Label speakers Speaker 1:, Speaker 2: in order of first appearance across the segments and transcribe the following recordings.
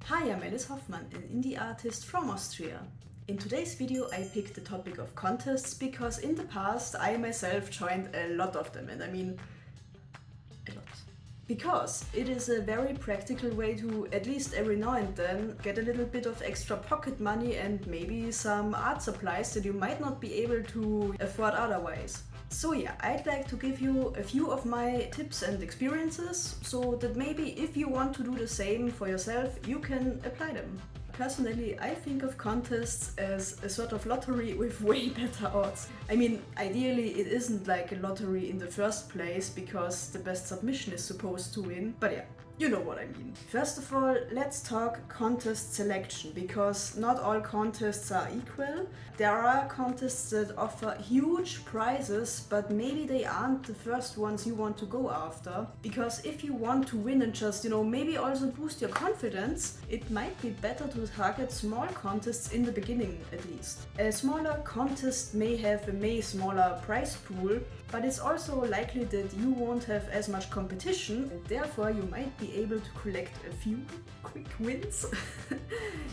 Speaker 1: Hi, I'm Alice Hoffmann, an indie artist from Austria. In today's video I picked the topic of contests because in the past I myself joined a lot of them, and I mean a lot. Because it is a very practical way to, at least every now and then, get a little bit of extra pocket money and maybe some art supplies that you might not be able to afford otherwise. So yeah, I'd like to give you a few of my tips and experiences so that maybe if you want to do the same for yourself, you can apply them. Personally, I think of contests as a sort of lottery with way better odds. I mean, ideally it isn't like a lottery in the first place because the best submission is supposed to win, but yeah, you know what I mean. First of all, let's talk contest selection, because not all contests are equal. There are contests that offer huge prizes, but maybe they aren't the first ones you want to go after. Because if you want to win and just, maybe also boost your confidence, it might be better to target small contests in the beginning at least. A smaller contest may have a smaller prize pool, but it's also likely that you won't have as much competition, and therefore you might be able to collect a few quick wins.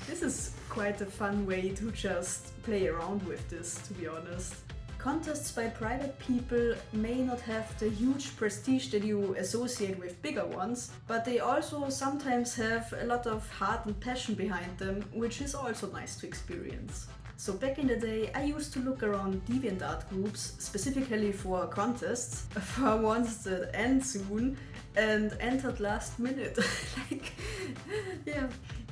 Speaker 1: This is quite a fun way to just play around with this, to be honest. Contests by private people may not have the huge prestige that you associate with bigger ones, but they also sometimes have a lot of heart and passion behind them, which is also nice to experience. So back in the day, I used to look around DeviantArt groups specifically for contests, for ones that end soon and entered last minute.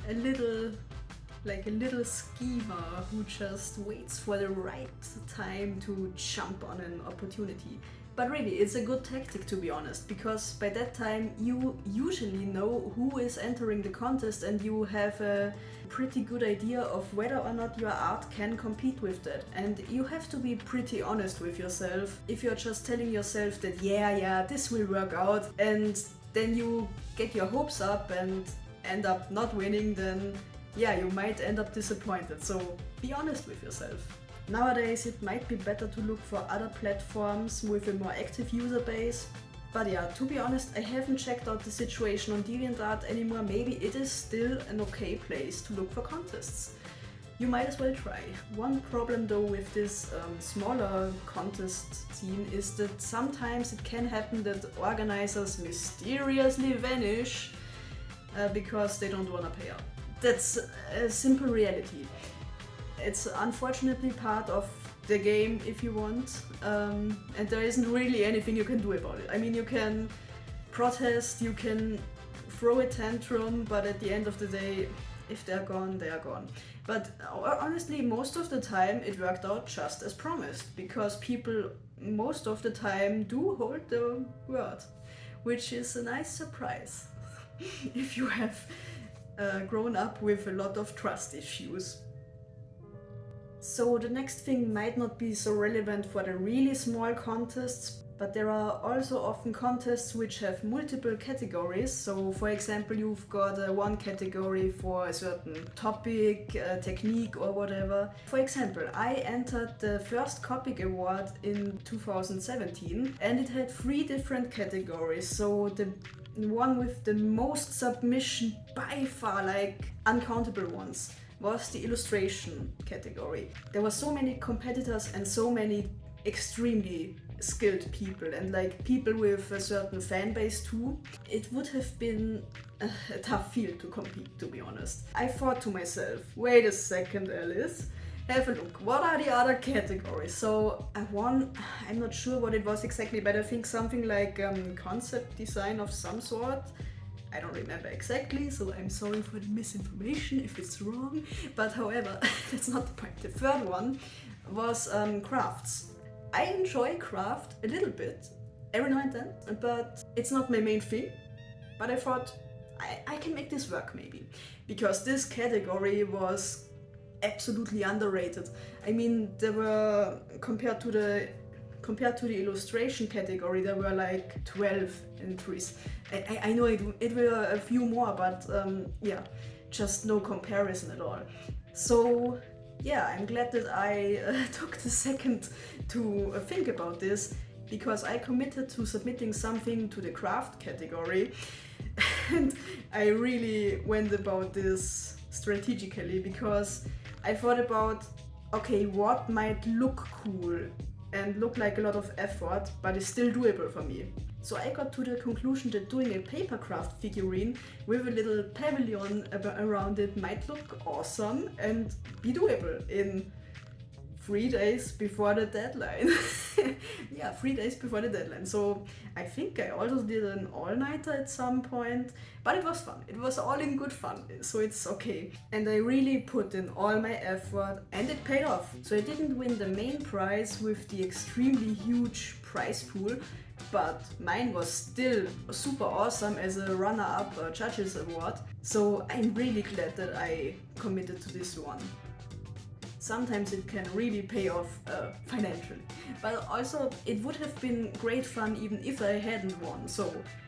Speaker 1: a little schemer who just waits for the right time to jump on an opportunity. But really, it's a good tactic, to be honest, because by that time you usually know who is entering the contest and you have a pretty good idea of whether or not your art can compete with that. And you have to be pretty honest with yourself. If you're just telling yourself that yeah, this will work out, and then you get your hopes up and end up not winning, then yeah, you might end up disappointed. So be honest with yourself. Nowadays it might be better to look for other platforms with a more active user base. But yeah, to be honest, I haven't checked out the situation on DeviantArt anymore. Maybe it is still an okay place to look for contests. You might as well try. One problem though with this smaller contest scene is that sometimes it can happen that organizers mysteriously vanish because they don't want to pay up. That's a simple reality. It's unfortunately part of the game if you want, and there isn't really anything you can do about it. I mean, you can protest, you can throw a tantrum, but at the end of the day, if they're gone, they are gone. But honestly, most of the time it worked out just as promised, because people most of the time do hold their word, which is a nice surprise if you have grown up with a lot of trust issues. So the next thing might not be so relevant for the really small contests, but there are also often contests which have multiple categories. So for example, you've got one category for a certain topic, technique or whatever. For example, I entered the first Copic Award in 2017 and it had 3 different categories. So the one with the most submission by far, like uncountable ones, was the illustration category. There were so many competitors and so many extremely skilled people, and like people with a certain fan base too. It would have been a tough field to compete, to be honest. I thought to myself, wait a second, Alice, have a look, what are the other categories? So I won, I'm not sure what it was exactly, but I think something like concept design of some sort. I don't remember exactly, so I'm sorry for the misinformation if it's wrong. But however, that's not the point. The third one was crafts. I enjoy craft a little bit, every now and then, but it's not my main thing. But I thought, I can make this work maybe. Because this category was absolutely underrated. I mean, there were, compared to the illustration category, there were like 12 entries. I know it were a few more, but yeah, just no comparison at all. So yeah, I'm glad that I took the second to think about this, because I committed to submitting something to the craft category and I really went about this strategically because I thought about, okay, what might look cool and look like a lot of effort, but is still doable for me. So I got to the conclusion that doing a papercraft figurine with a little pavilion around it might look awesome and be doable in 3 days before the deadline. Yeah, 3 days before the deadline. So I think I also did an all-nighter at some point, but it was fun. It was all in good fun, so it's okay. And I really put in all my effort and it paid off. So I didn't win the main prize with the extremely huge prize pool, but mine was still super awesome as a runner-up judges award. So I'm really glad that I committed to this one. Sometimes it can really pay off financially, but also it would have been great fun even if I hadn't won, so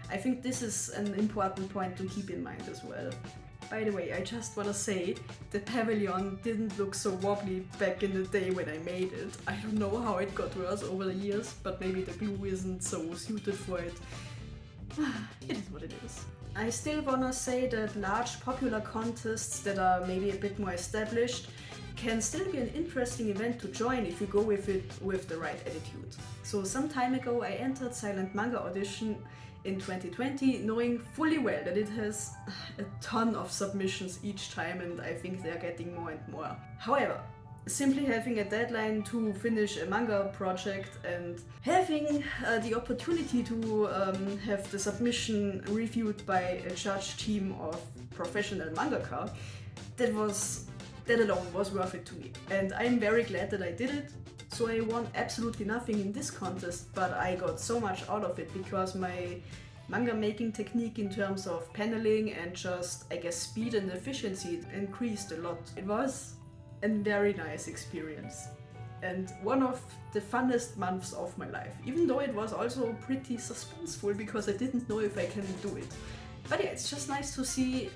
Speaker 1: I think this is an important point to keep in mind as well. By the way, I just wanna say, the pavilion didn't look so wobbly back in the day when I made it. I don't know how it got worse over the years, but maybe the glue isn't so suited for it. It is what it is. I still wanna say that large popular contests that are maybe a bit more established can still be an interesting event to join if you go with it with the right attitude. So some time ago I entered Silent Manga Audition in 2020, knowing fully well that it has a ton of submissions each time and I think they're getting more and more. However, simply having a deadline to finish a manga project and having the opportunity to have the submission reviewed by a judge team of professional mangaka, that alone was worth it to me. And I'm very glad that I did it. So I won absolutely nothing in this contest, but I got so much out of it because my manga making technique in terms of paneling and just, I guess, speed and efficiency increased a lot. It was a very nice experience and one of the funnest months of my life, even though it was also pretty suspenseful because I didn't know if I can do it. But yeah, it's just nice to see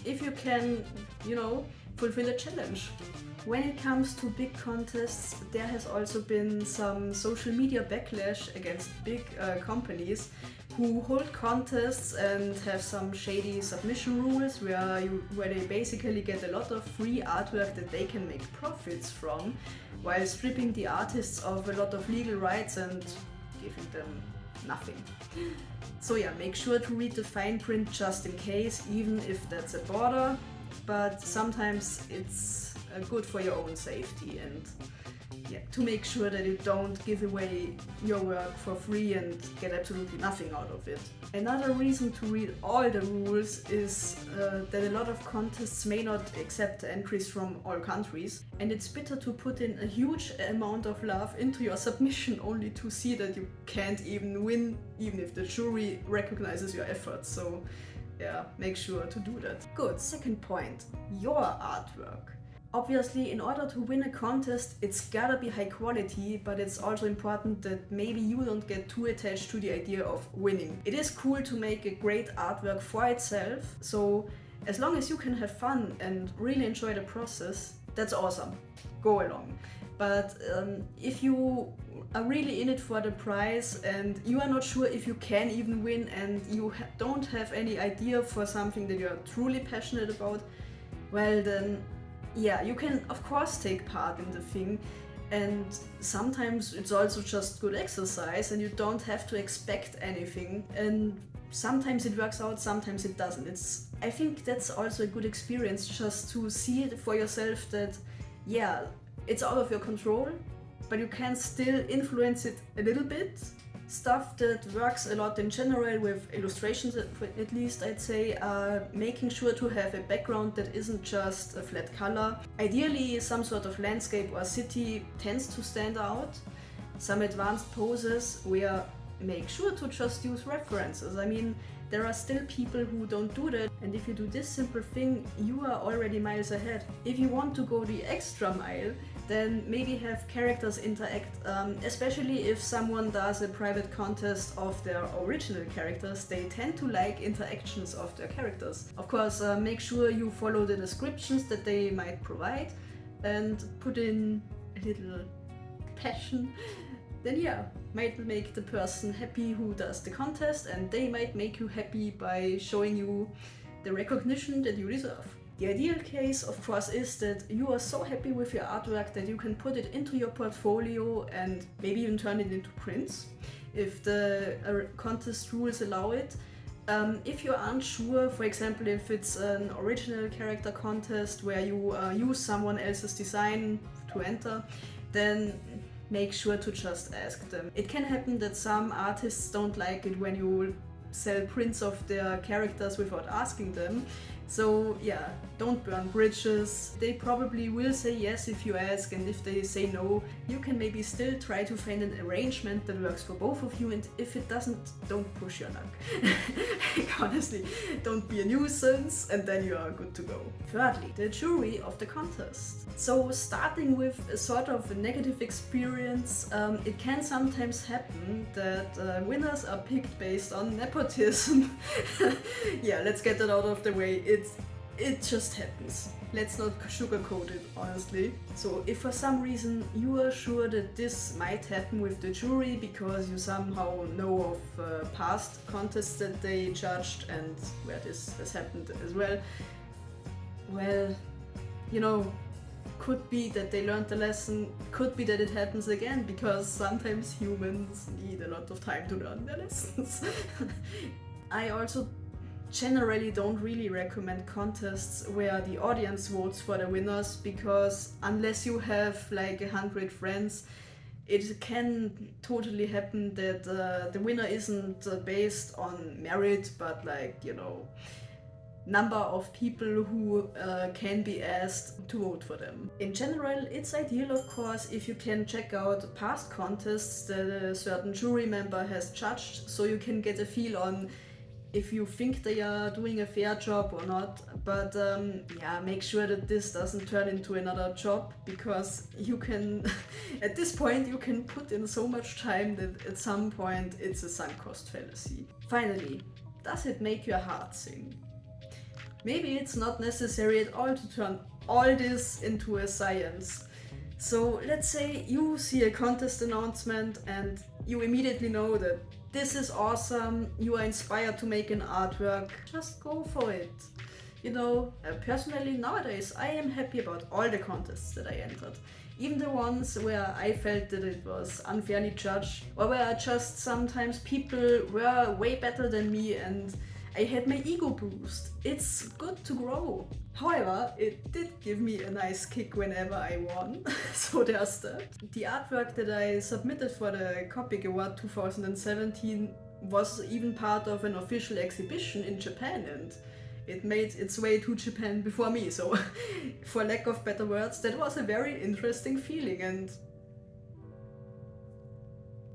Speaker 1: if you can, fulfill a challenge. When it comes to big contests, there has also been some social media backlash against big companies who hold contests and have some shady submission rules where they basically get a lot of free artwork that they can make profits from, while stripping the artists of a lot of legal rights and giving them nothing. So yeah, make sure to read the fine print just in case, even if that's a border, but sometimes it's good for your own safety and to make sure that you don't give away your work for free and get absolutely nothing out of it. Another reason to read all the rules is that a lot of contests may not accept entries from all countries, and it's better to put in a huge amount of love into your submission only to see that you can't even win, even if the jury recognizes your efforts. So yeah, make sure to do that. Good, second point, your artwork. Obviously, in order to win a contest, it's gotta be high quality, but it's also important that maybe you don't get too attached to the idea of winning. It is cool to make a great artwork for itself, so as long as you can have fun and really enjoy the process, that's awesome. Go along. But if you are really in it for the prize and you are not sure if you can even win and you don't have any idea for something that you are truly passionate about, well then, yeah, you can of course take part in the thing, and sometimes it's also just good exercise and you don't have to expect anything, and sometimes it works out, sometimes it doesn't. I think that's also a good experience, just to see it for yourself that yeah, it's out of your control, but you can still influence it a little bit. Stuff that works a lot in general with illustrations, at least I'd say, making sure to have a background that isn't just a flat color. Ideally, some sort of landscape or city tends to stand out. Some advanced poses where make sure to just use references. I mean, there are still people who don't do that, and if you do this simple thing, you are already miles ahead. If you want to go the extra mile, then maybe have characters interact, especially if someone does a private contest of their original characters, they tend to like interactions of their characters. Of course, make sure you follow the descriptions that they might provide and put in a little passion. then yeah, might make the person happy who does the contest, and they might make you happy by showing you the recognition that you deserve. The ideal case, of course, is that you are so happy with your artwork that you can put it into your portfolio and maybe even turn it into prints, if the contest rules allow it. If you aren't sure, for example, if it's an original character contest where you use someone else's design to enter, then make sure to just ask them. It can happen that some artists don't like it when you sell prints of their characters without asking them. So yeah, don't burn bridges. They probably will say yes if you ask, and if they say no, you can maybe still try to find an arrangement that works for both of you, and if it doesn't, don't push your luck. Honestly, don't be a nuisance, and then you are good to go. Thirdly, the jury of the contest. So starting with a sort of a negative experience, it can sometimes happen that winners are picked based on nepotism. Yeah, let's get that out of the way. It just happens. Let's not sugarcoat it, honestly. So if for some reason you are sure that this might happen with the jury because you somehow know of past contests that they judged and where this has happened as well, well, you know, could be that they learned the lesson, could be that it happens again, because sometimes humans need a lot of time to learn their lessons. I also generally don't really recommend contests where the audience votes for the winners, because unless you have like 100 friends, it can totally happen that the winner isn't based on merit, but like, you know, number of people who can be asked to vote for them. In general, it's ideal, of course, if you can check out past contests that a certain jury member has judged, so you can get a feel on if you think they are doing a fair job or not. But yeah, make sure that this doesn't turn into another job, because you can at this point you can put in so much time that at some point it's a sunk cost fallacy. Finally, does it make your heart sing? Maybe it's not necessary at all to turn all this into a science. So let's say you see a contest announcement and you immediately know that this is awesome, you are inspired to make an artwork, just go for it. You know, personally nowadays I am happy about all the contests that I entered. Even the ones where I felt that it was unfairly judged, or where just sometimes people were way better than me and I had my ego boost. It's good to grow. However, it did give me a nice kick whenever I won, so there's that. The artwork that I submitted for the Copic Award 2017 was even part of an official exhibition in Japan, and it made its way to Japan before me, so for lack of better words, that was a very interesting feeling. And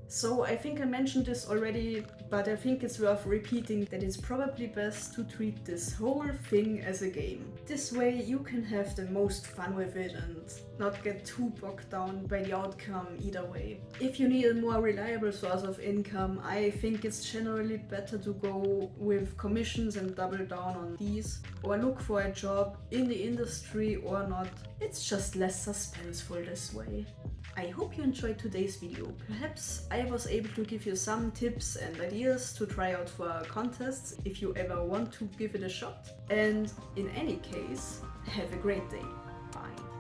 Speaker 1: so I think I mentioned this already, but I think it's worth repeating that it's probably best to treat this whole thing as a game. This way you can have the most fun with it and not get too bogged down by the outcome either way. If you need a more reliable source of income, I think it's generally better to go with commissions and double down on these, or look for a job in the industry or not. It's just less suspenseful this way. I hope you enjoyed today's video. Perhaps I was able to give you some tips and ideas to try out for contests if you ever want to give it a shot. And in any case, have a great day. Bye.